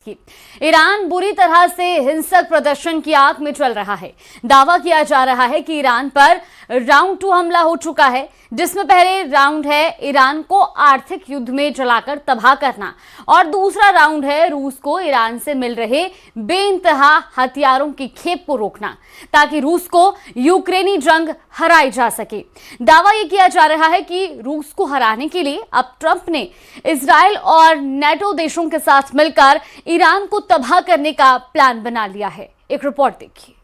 Iran बुरी तरह से हिंसक प्रदर्शन की आग में चल रहा है। दावा किया जा रहा है कि ईरान पर राउंड 2 हमला हो चुका है, जिसमें पहले राउंड है ईरान को आर्थिक युद्ध में जलाकर तबाह करना और दूसरा राउंड है रूस को ईरान से मिल रहे बेइंतहा हथियारों की खेप को रोकना, ताकि रूस को यूक्रेनी जंग हराई जा सके। दावा यह किया जा रहा है कि रूस को हराने के लिए अब ट्रंप ने इजराइल और नेटो देशों के साथ मिलकर ईरान को तबाह करने का प्लान बना लिया है। एक रिपोर्ट देखिए।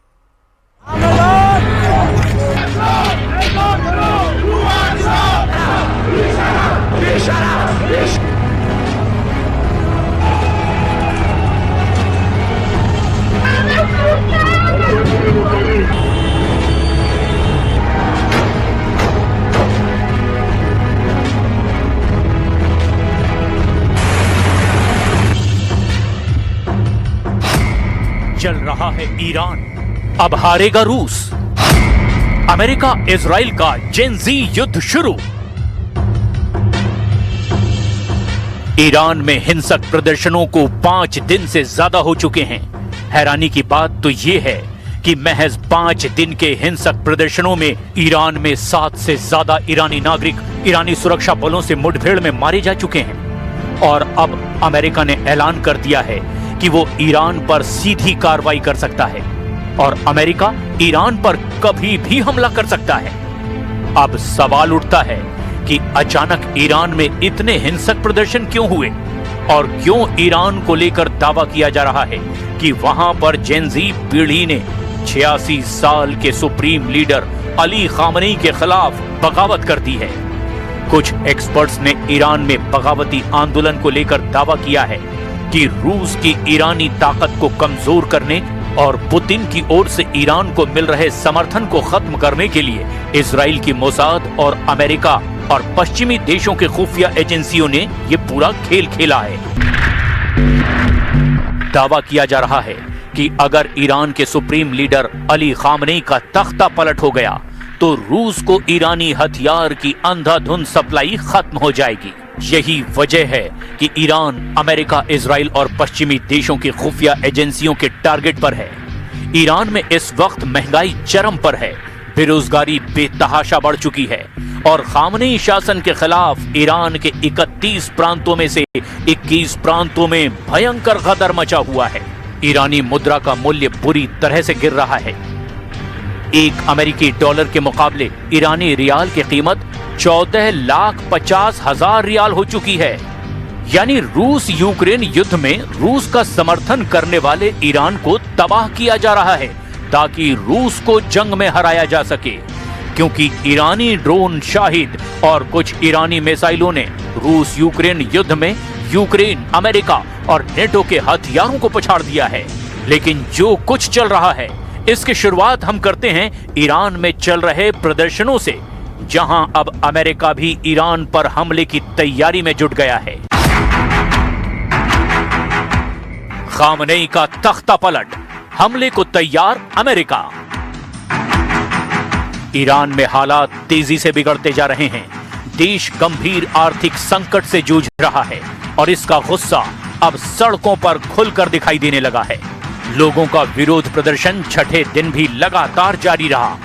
चल रहा है ईरान, अब हारेगा रूस। अमेरिका इजराइल का जेन जी युद्ध शुरू। ईरान में हिंसक प्रदर्शनों को 5 दिन से ज्यादा हो चुके हैं। हैरानी की बात तो यह है कि महज 5 दिन के हिंसक प्रदर्शनों में ईरान में 7 से ज्यादा ईरानी नागरिक ईरानी सुरक्षा बलों से मुठभेड़ में मारे जा चुके हैं। और अब अमेरिका ने ऐलान कर दिया है कि वो ईरान पर सीधी कार्रवाई कर सकता है और अमेरिका ईरान पर कभी भी हमला कर सकता है। अब सवाल उठता है कि अचानक ईरान में इतने हिंसक प्रदर्शन क्यों हुए और क्यों ईरान को लेकर दावा किया जा रहा है कि वहां पर जेन जी पीढ़ी ने 86 साल के सुप्रीम लीडर अली खामनेई के खिलाफ बगावत कर दी है। कुछ एक्सपर्ट्स ने ईरान में बगावती आंदोलन को लेकर दावा किया है कि रूस की ईरानी ताकत को कमजोर करने और पुतिन की ओर से ईरान को मिल रहे समर्थन को खत्म करने के लिए इजराइल की मोसाद और अमेरिका और पश्चिमी देशों के खुफिया एजेंसियों ने ये पूरा खेल खेला है। दावा किया जा रहा है कि अगर ईरान के सुप्रीम लीडर अली खामनेई का तख्ता पलट हो गया तो रूस को ईरानी हथियार की अंधाधुंध सप्लाई खत्म हो जाएगी। यही वजह है कि ईरान अमेरिका, इजराइल और पश्चिमी देशों की खुफिया एजेंसियों के टारगेट पर है। ईरान में इस वक्त महंगाई चरम पर है, बेरोजगारी बेतहाशा बढ़ चुकी है और खामनेई शासन के खिलाफ ईरान के 31 प्रांतों में से 21 प्रांतों में भयंकर गदर मचा हुआ है। ईरानी मुद्रा का मूल्य बुरी तरह से गिर रहा है। एक अमेरिकी डॉलर के मुकाबले ईरानी रियाल की कीमत 14,50,000 रियाल हो चुकी है। यानी रूस यूक्रेन युद्ध में रूस का समर्थन करने वाले ईरान को तबाह किया जा रहा है ताकि रूस को जंग में हराया जा सके, क्योंकि ईरानी ड्रोन शाहिद और कुछ ईरानी मिसाइलों ने रूस यूक्रेन युद्ध में यूक्रेन, अमेरिका और नेटो के हथियारों को पछाड़ दिया है। लेकिन जो कुछ चल रहा है इसकी शुरुआत हम करते हैं ईरान में चल रहे प्रदर्शनों से, जहां अब अमेरिका भी ईरान पर हमले की तैयारी में जुट गया है। खामनेई का तख्ता पलट, हमले को तैयार अमेरिका। ईरान में हालात तेजी से बिगड़ते जा रहे हैं। देश गंभीर आर्थिक संकट से जूझ रहा है और इसका गुस्सा अब सड़कों पर खुलकर दिखाई देने लगा है। लोगों का विरोध प्रदर्शन छठे दिन भी लगातार जारी रहा।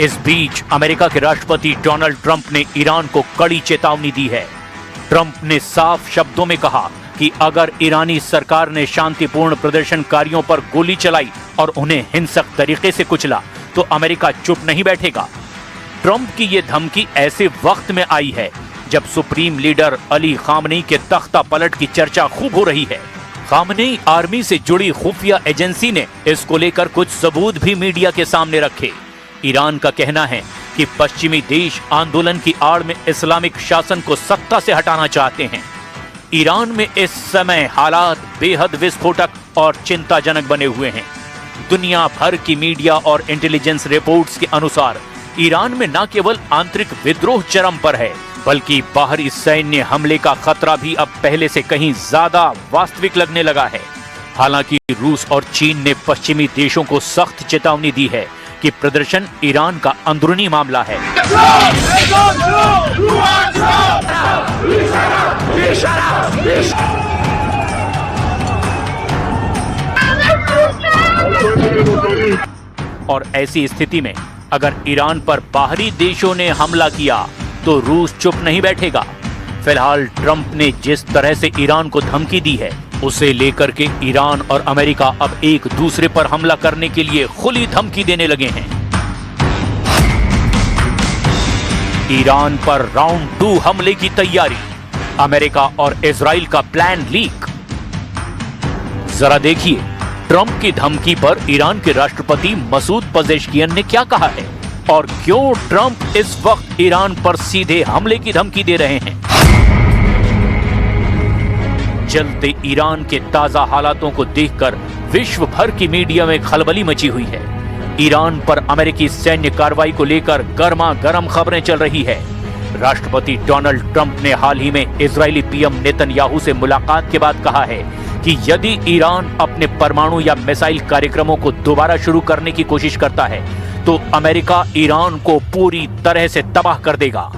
इस बीच अमेरिका के राष्ट्रपति डोनाल्ड ट्रंप ने ईरान को कड़ी चेतावनी दी है। ट्रंप ने साफ शब्दों में कहा कि अगर ईरानी सरकार ने शांतिपूर्ण प्रदर्शनकारियों पर गोली चलाई और उन्हें हिंसक तरीके से कुचला तो अमेरिका चुप नहीं बैठेगा। ट्रंप की यह धमकी ऐसे वक्त में आई है जब सुप्रीम लीडर अली खामनेई के तख्ता पलट की चर्चा खूब हो रही है। खामनेई आर्मी से जुड़ी खुफिया एजेंसी ने इसको लेकर कुछ सबूत भी मीडिया के सामने रखे। ईरान का कहना है कि पश्चिमी देश आंदोलन की आड़ में इस्लामिक शासन को सत्ता से हटाना चाहते हैं। ईरान में इस समय हालात बेहद विस्फोटक और चिंताजनक बने हुए हैं। दुनिया भर की मीडिया और इंटेलिजेंस रिपोर्ट्स के अनुसार ईरान में न केवल आंतरिक विद्रोह चरम पर है, बल्कि बाहरी सैन्य हमले का खतरा भी अब पहले से कहीं ज्यादा वास्तविक लगने लगा है। हालांकि रूस और चीन ने पश्चिमी देशों को सख्त चेतावनी दी है कि प्रदर्शन ईरान का अंदरूनी मामला है। और ऐसी स्थिति में अगर ईरान पर बाहरी देशों ने हमला किया तो रूस चुप नहीं बैठेगा। फिलहाल ट्रंप ने जिस तरह से ईरान को धमकी दी है, उसे लेकर के ईरान और अमेरिका अब एक दूसरे पर हमला करने के लिए खुली धमकी देने लगे हैं। ईरान पर राउंड 2 हमले की तैयारी, अमेरिका और इजराइल का प्लान लीक। जरा देखिए ट्रंप की धमकी पर ईरान के राष्ट्रपति मसूद पजेश्कियन ने क्या कहा है और क्यों ट्रंप इस वक्त ईरान पर सीधे हमले की धमकी दे रहे हैं। जलते ईरान के ताजा हालातों को देखकर विश्व भर की मीडिया में खलबली मची हुई है। ईरान पर अमेरिकी सैन्य कार्रवाई को लेकर गर्मा गर्म खबरें चल रही है। राष्ट्रपति डोनाल्ड ट्रंप ने हाल ही में इजरायली पीएम नेतन्याहू से मुलाकात के बाद कहा है कि यदि ईरान अपने परमाणु या मिसाइल कार्यक्रमों को दोबारा शुरू करने की कोशिश करता है तो अमेरिका ईरान को पूरी तरह से तबाह कर देगा।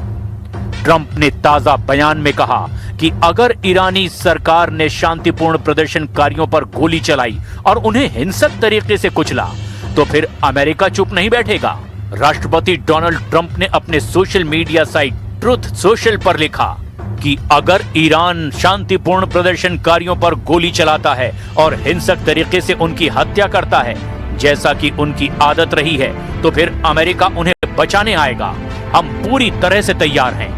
ट्रंप ने ताजा बयान में कहा कि अगर ईरानी सरकार ने शांतिपूर्ण प्रदर्शनकारियों पर गोली चलाई और उन्हें हिंसक तरीके से कुचला तो फिर अमेरिका चुप नहीं बैठेगा। राष्ट्रपति डोनाल्ड ट्रंप ने अपने social media site truth social पर लिखा कि अगर ईरान शांतिपूर्ण प्रदर्शनकारियों पर गोली चलाता है और हिंसक तरीके से उनकी हत्या करता है, जैसा कि उनकी आदत रही है, तो फिर अमेरिका उन्हें बचाने आएगा। हम पूरी तरह से तैयार हैं।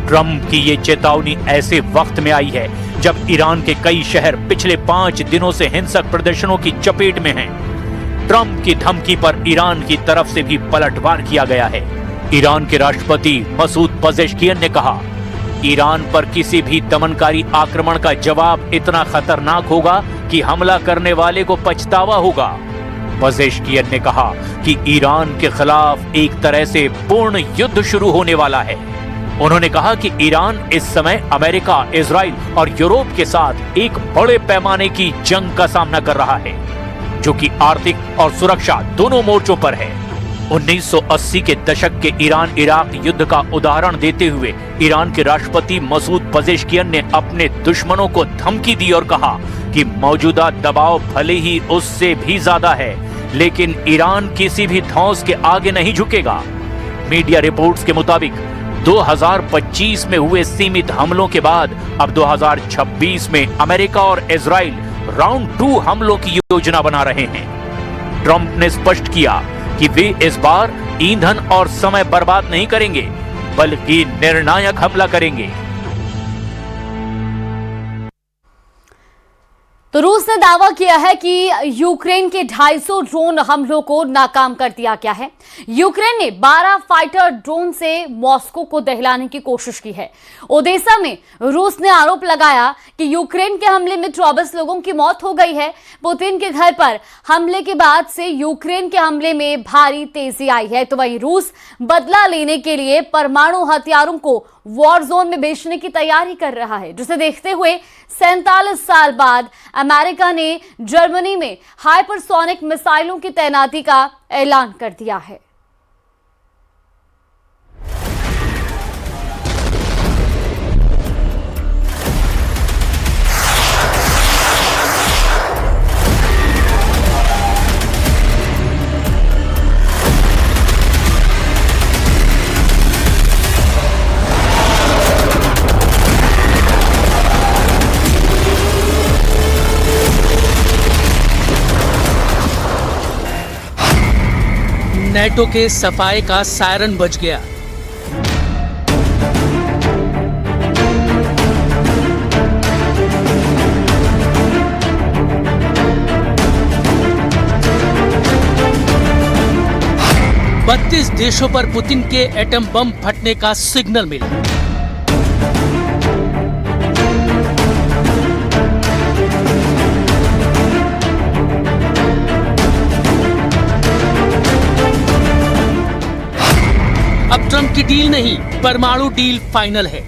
ट्रंप की ये चेतावनी ऐसे वक्त में आई है जब ईरान के कई शहर पिछले 5 दिनों से हिंसक प्रदर्शनों की चपेट में हैं। ट्रंप की धमकी पर ईरान की तरफ से भी पलटवार किया गया है। ईरान के राष्ट्रपति मसूद पजेश्कियन ने कहा, ईरान पर किसी भी दमनकारी आक्रमण का जवाब इतना खतरनाक होगा कि हमला करने वाले को पछतावा होगा। पजेश्कियन ने कहा कि ईरान के खिलाफ एक तरह से पूर्ण युद्ध शुरू होने वाला है। उन्होंने कहा कि ईरान इस समय अमेरिका, इजराइल और यूरोप के साथ एक बड़े पैमाने की जंग का सामना कर रहा है, जो कि आर्थिक और सुरक्षा दोनों मोर्चों पर है। 1980 के दशक के ईरान इराक युद्ध का उदाहरण देते हुए ईरान के राष्ट्रपति मसूद पजेश्कियन ने अपने दुश्मनों को धमकी दी और कहा कि मौजूदा दबाव भले ही उससे भी ज्यादा है, लेकिन ईरान किसी भी धौंस के आगे नहीं झुकेगा। मीडिया रिपोर्ट्स के मुताबिक 2025 में हुए सीमित हमलों के बाद अब 2026 में अमेरिका और इजराइल राउंड 2 हमलों की योजना बना रहे हैं। ट्रंप ने स्पष्ट किया कि वे इस बार ईंधन और समय बर्बाद नहीं करेंगे, बल्कि निर्णायक हमला करेंगे। तो रूस ने दावा किया है कि यूक्रेन के 250 ड्रोन हमलों को नाकाम कर दिया गया है। यूक्रेन ने 12 फाइटर ड्रोन से मॉस्को को दहलाने की कोशिश की है। ओडेसा में रूस ने आरोप लगाया कि यूक्रेन के हमले में 24 लोगों की मौत हो गई है। पुतिन के घर पर हमले के बाद से यूक्रेन के हमले में भारी तेजी आई है। तो वहीं रूस बदला लेने के लिए परमाणु हथियारों को वॉर जोन में बेचने की तैयारी कर रहा है, जिसे देखते हुए 47 साल बाद अमेरिका ने जर्मनी में हाइपरसोनिक मिसाइलों की तैनाती का ऐलान कर दिया है। नेटो के सफाई का सायरन बज गया। बत्तीस देशों पर पुतिन के एटम बम फटने का सिग्नल मिला। अब ट्रंप की डील नहीं, परमाणु डील फाइनल है।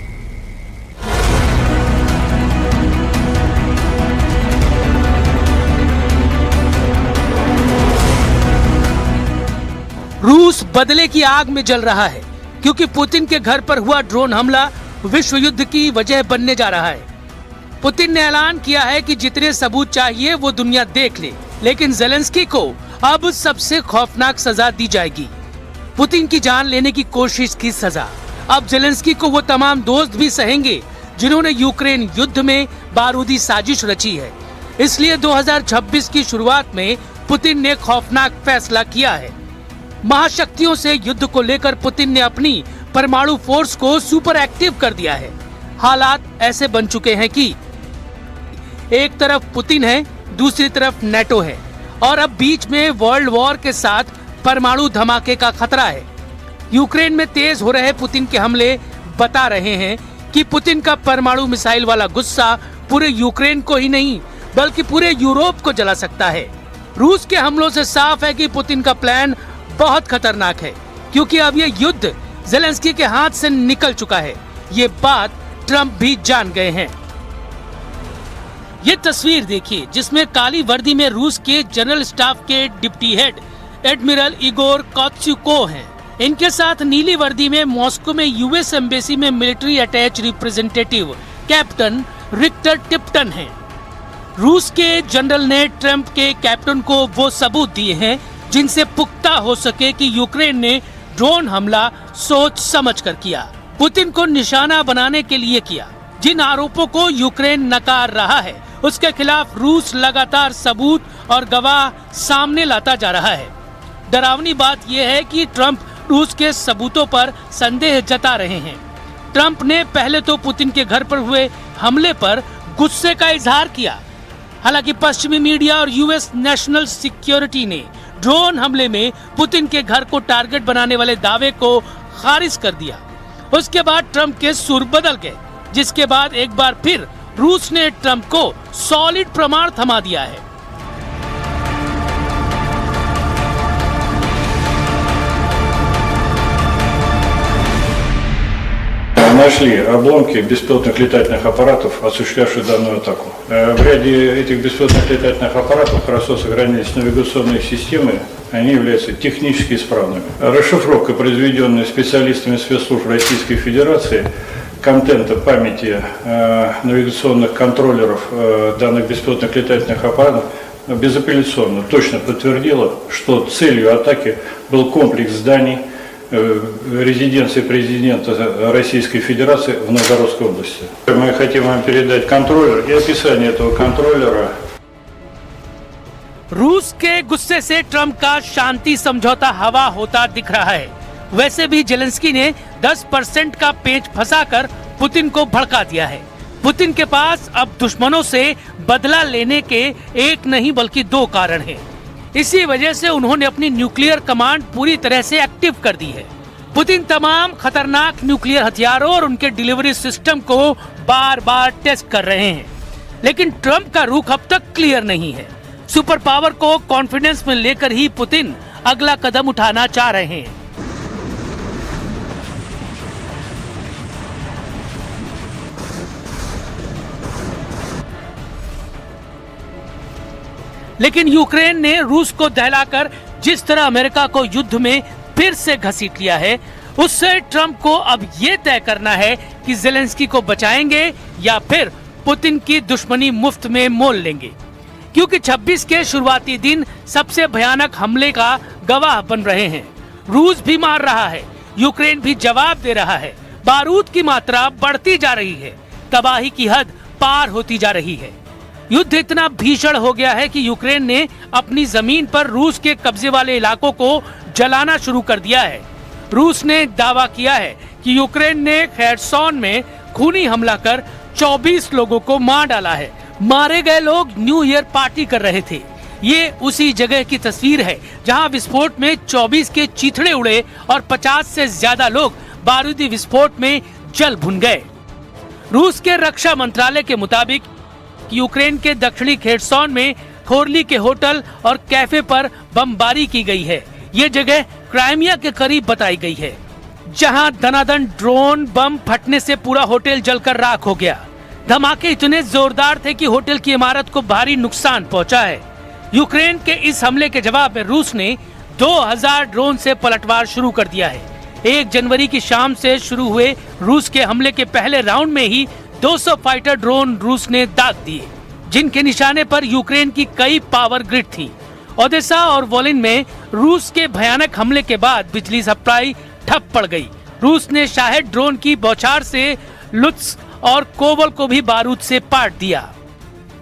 रूस बदले की आग में जल रहा है, क्योंकि पुतिन के घर पर हुआ ड्रोन हमला विश्व युद्ध की वजह बनने जा रहा है। पुतिन ने ऐलान किया है कि जितने सबूत चाहिए वो दुनिया देख ले, लेकिन ज़ेलेंस्की को अब सबसे खौफनाक सजा दी जाएगी, पुतिन की जान लेने की कोशिश की सजा। अब जेलेंस्की को वो तमाम दोस्त भी सहेंगे जिन्होंने यूक्रेन युद्ध में बारूदी साजिश रची है। इसलिए 2026 की शुरुआत में पुतिन ने खौफनाक फैसला किया है। महाशक्तियों से युद्ध को लेकर पुतिन ने अपनी परमाणु फोर्स को सुपर एक्टिव कर दिया है। हालात ऐसे बन चुके हैं कि एक तरफ पुतिन है, दूसरी तरफ नेटो है और अब बीच में वर्ल्ड वॉर के साथ परमाणु धमाके का खतरा है। यूक्रेन में तेज हो रहे पुतिन के हमले बता रहे हैं कि पुतिन का परमाणु मिसाइल वाला गुस्सा पूरे यूक्रेन को ही नहीं बल्कि पूरे यूरोप को जला सकता है। रूस के हमलों से साफ है कि पुतिन का प्लान बहुत खतरनाक है, क्योंकि अब ये युद्ध जेलेंस्की के हाथ से निकल चुका है। ये बात ट्रंप भी जान गए हैं। ये तस्वीर देखिए जिसमें काली वर्दी में रूस के जनरल स्टाफ के डिप्टी हेड एडमिरल इगोर कोत्स्युको हैं। इनके साथ नीली वर्दी में मॉस्को में यूएस एम्बेसी में military attach representative captain Richter Tibetan हैं। रूस के जनरल ने ट्रंप के कैप्टन को वो सबूत दिए हैं जिनसे पुख्ता हो सके कि यूक्रेन ने ड्रोन हमला सोच समझ कर किया, पुतिन को निशाना बनाने के लिए किया। जिन आरोपों को यूक्रेन नकार रहा है उसके खिलाफ रूस लगातार सबूत और गवाह सामने लाता जा रहा है। डरावनी बात यह है कि ट्रंप रूस के सबूतों पर संदेह जता रहे हैं। ट्रंप ने पहले तो पुतिन के घर पर हुए हमले पर गुस्से का इजहार किया। हालांकि पश्चिमी मीडिया और यूएस नेशनल सिक्योरिटी ने ड्रोन हमले में पुतिन के घर को टारगेट बनाने वाले दावे को खारिज कर दिया। उसके बाद ट्रंप के सुर बदल गए, जिसके बाद एक बार फिर रूस ने ट्रंप को सॉलिड प्रमाण थमा दिया है। Нашли обломки беспилотных летательных аппаратов, осуществлявших данную атаку. В ряде этих беспилотных летательных аппаратов хорошо сохранились навигационные системы, они являются технически исправными. Расшифровка, произведенная специалистами спецслужб Российской Федерации, контента памяти навигационных контроллеров данных беспилотных летательных аппаратов безапелляционно точно подтвердила, что целью атаки был комплекс зданий резиденции президента Российской Федерации в Новгородской области. Мы хотим вам передать контроллер и описание этого контроллера. रूस के गुस्से से ट्रंप का शांति समझौता हवा होता दिख रहा है। वैसे भी जेलेंस्की ने 10% का पेच फंसाकर पुतिन को भड़का दिया है। पुतिन के पास अब दुश्मनों से बदला लेने के एक नहीं बल्कि दो कारण हैं। इसी वजह से उन्होंने अपनी न्यूक्लियर कमांड पूरी तरह से एक्टिव कर दी है। पुतिन तमाम खतरनाक न्यूक्लियर हथियारों और उनके डिलीवरी सिस्टम को बार बार टेस्ट कर रहे हैं, लेकिन ट्रंप का रुख अब तक क्लियर नहीं है। सुपर पावर को कॉन्फिडेंस में लेकर ही पुतिन अगला कदम उठाना चाह रहे हैं। लेकिन यूक्रेन ने रूस को दहलाकर जिस तरह अमेरिका को युद्ध में फिर से घसीट लिया है, उससे ट्रंप को अब ये तय करना है कि जेलेंस्की को बचाएंगे या फिर पुतिन की दुश्मनी मुफ्त में मोल लेंगे। क्योंकि 26 के शुरुआती दिन सबसे भयानक हमले का गवाह बन रहे हैं। रूस भी मार रहा है, यूक्रेन भी जवाब दे रहा है। बारूद की मात्रा बढ़ती जा रही है, तबाही की हद पार होती जा रही है। युद्ध इतना भीषण हो गया है कि यूक्रेन ने अपनी जमीन पर रूस के कब्जे वाले इलाकों को जलाना शुरू कर दिया है। रूस ने दावा किया है कि यूक्रेन ने खेर्सोन में खूनी हमला कर 24 लोगों को मार डाला है। मारे गए लोग न्यू ईयर पार्टी कर रहे थे। ये उसी जगह की तस्वीर है जहां विस्फोट में 24 के चीथड़े उड़े और 50 से ज्यादा लोग बारूदी विस्फोट में जल भुन गए। रूस के रक्षा मंत्रालय के मुताबिक यूक्रेन के दक्षिणी खेर्सोन में खोरली के होटल और कैफे पर बमबारी की गई है। ये जगह क्राइमिया के करीब बताई गई है, जहां दनादन ड्रोन बम फटने से पूरा होटल जलकर राख हो गया। धमाके इतने जोरदार थे कि होटल की इमारत को भारी नुकसान पहुंचा है। यूक्रेन के इस हमले के जवाब में रूस ने 2000 ड्रोन से पलटवार शुरू कर दिया है। 1 जनवरी की शाम से शुरू हुए रूस के हमले के पहले राउंड में ही 200 फाइटर ड्रोन रूस ने दाग दिए, जिनके निशाने पर यूक्रेन की कई पावर ग्रिड थी। ओदेसा और वोलिन में रूस के भयानक हमले के बाद बिजली सप्लाई ठप पड़ गई। रूस ने शाहेद ड्रोन की बौछार से लुत्स्क और कोवल को भी बारूद से पाट दिया।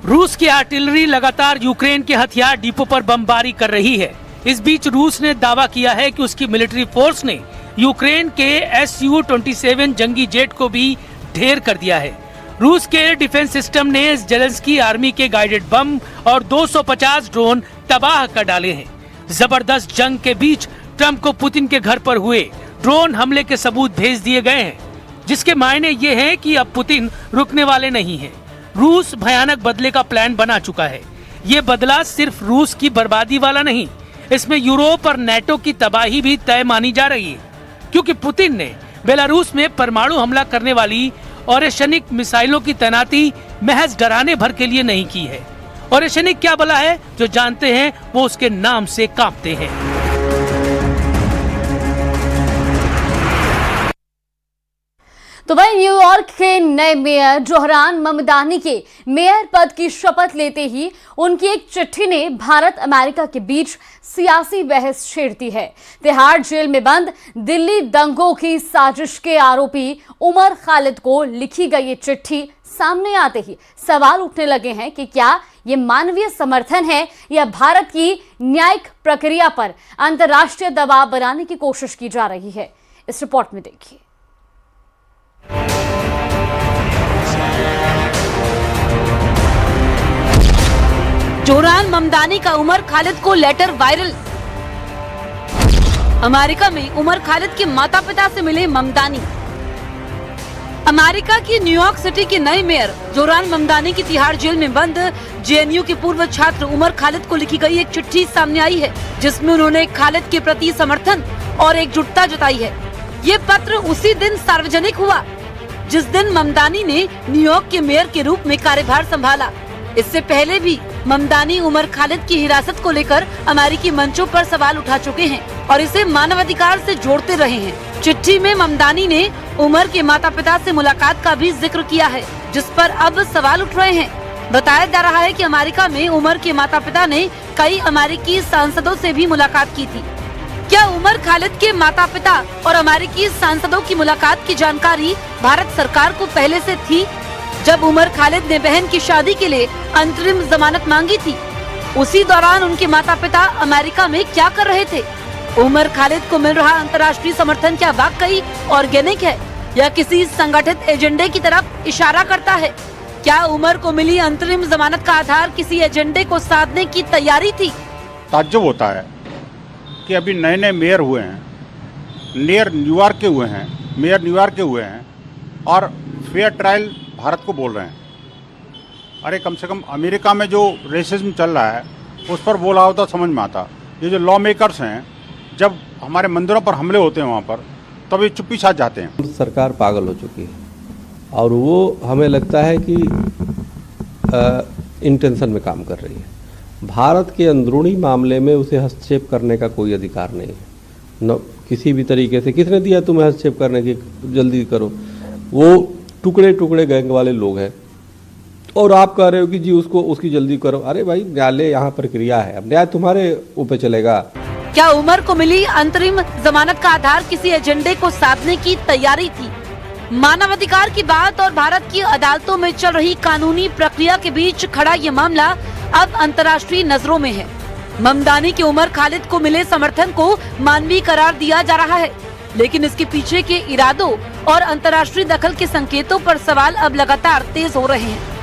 रूस की आर्टिलरी लगातार यूक्रेन के हथियार डिपो पर बमबारी कर रही है। इस बीच रूस ने दावा किया है कि उसकी मिलिट्री फोर्स ने यूक्रेन के Su-27 जंगी जेट को भी ढेर कर दिया है। रूस के डिफेंस सिस्टम ने जेलेंस्की आर्मी के गाइडेड बम और 250 ड्रोन तबाह कर डाले हैं। जबरदस्त जंग के बीच ट्रंप को पुतिन के घर पर हुए ड्रोन हमले के सबूत भेज दिए गए हैं, जिसके मायने ये हैं कि अब पुतिन रुकने वाले नहीं हैं। रूस भयानक बदले का प्लान बना चुका है। ये बदला सिर्फ रूस की बर्बादी वाला नहीं, इसमें यूरोप और नेटो की तबाही भी तय मानी जा रही है, क्योंकि पुतिन ने बेलारूस में परमाणु हमला करने वाली ओरेशनिक मिसाइलों की तैनाती महज डराने भर के लिए नहीं की है। ओरेशनिक क्या बला है, जो जानते हैं वो उसके नाम से कांपते हैं। तो वही न्यूयॉर्क के नए मेयर जोहरान ममदानी के मेयर पद की शपथ लेते ही उनकी एक चिट्ठी ने भारत अमेरिका के बीच सियासी बहस छेड़ दी है। तिहाड़ जेल में बंद दिल्ली दंगों की साजिश के आरोपी उमर खालिद को लिखी गई ये चिट्ठी सामने आते ही सवाल उठने लगे हैं कि क्या ये मानवीय समर्थन है या भारत की न्यायिक प्रक्रिया पर अंतर्राष्ट्रीय दबाव बनाने की कोशिश की जा रही है। इस रिपोर्ट में देखिए। जोहरान ममदानी का उमर खालिद को लेटर वायरल। अमेरिका में उमर खालिद के माता पिता से मिले ममदानी। अमेरिका की न्यूयॉर्क सिटी के नए मेयर जोहरान ममदानी की तिहाड़ जेल में बंद जेएनयू के पूर्व छात्र उमर खालिद को लिखी गई एक चिट्ठी सामने आई है, जिसमें उन्होंने खालिद के प्रति समर्थन और एकजुटता जताई है। ये पत्र उसी दिन सार्वजनिक हुआ जिस दिन ममदानी ने न्यूयॉर्क के मेयर के रूप में कार्यभार संभाला। इससे पहले भी ममदानी उमर खालिद की हिरासत को लेकर अमेरिकी मंचों पर सवाल उठा चुके हैं और इसे मानवाधिकार से जोड़ते रहे हैं। चिट्ठी में ममदानी ने उमर के माता पिता से मुलाकात का भी जिक्र किया है, जिस पर अब सवाल उठ रहे हैं। बताया जा रहा है कि अमेरिका में उमर के माता पिता ने कई अमेरिकी सांसदों से भी मुलाकात की थी। क्या उमर खालिद के माता पिता और अमेरिकी सांसदों की मुलाकात की जानकारी भारत सरकार को पहले से थी? जब उमर खालिद ने बहन की शादी के लिए अंतरिम जमानत मांगी थी, उसी दौरान उनके माता पिता अमेरिका में क्या कर रहे थे? उमर खालिद को मिल रहा अंतर्राष्ट्रीय समर्थन क्या वाकई ऑर्गेनिक है या किसी संगठित एजेंडे की तरफ इशारा करता है? क्या उमर को मिली अंतरिम जमानत का आधार किसी एजेंडे को साधने की तैयारी थी? ताज्जुब होता है कि अभी नए नए मेयर हुए हैं, मेयर न्यूयॉर्क के हुए हैं और फेयर ट्रायल भारत को बोल रहे हैं। अरे कम से कम अमेरिका में जो रेसिज्म चल रहा है उस पर बोला होता समझ में आता। ये जो लॉ मेकर्स हैं, जब हमारे मंदिरों पर हमले होते हैं वहाँ पर, तब ये चुप्पी साथ जाते हैं। सरकार पागल हो चुकी है और वो हमें लगता है कि इंटेंशन में काम कर रही है। भारत के अंदरूनी मामले में उसे हस्तक्षेप करने का कोई अधिकार नहीं है, न किसी भी तरीके से। किसने दिया तुम्हें हस्तक्षेप करने की? जल्दी करो। वो टुकड़े टुकड़े गैंग वाले लोग हैं और आप कह रहे हो कि जी उसकी जल्दी करो। अरे भाई, न्यायालय यहाँ प्रक्रिया है, अब न्याय तुम्हारे ऊपर चलेगा। क्या उमर को मिली अंतरिम जमानत का आधार किसी एजेंडे को साधने की तैयारी थी? मानवाधिकार की बात और भारत की अदालतों में चल रही कानूनी प्रक्रिया के बीच खड़ा ये मामला अब अंतर्राष्ट्रीय नजरों में है। ममदानी के उमर खालिद को मिले समर्थन को मानवीय करार दिया जा रहा है, लेकिन इसके पीछे के इरादों और अंतर्राष्ट्रीय दखल के संकेतों पर सवाल अब लगातार तेज हो रहे हैं।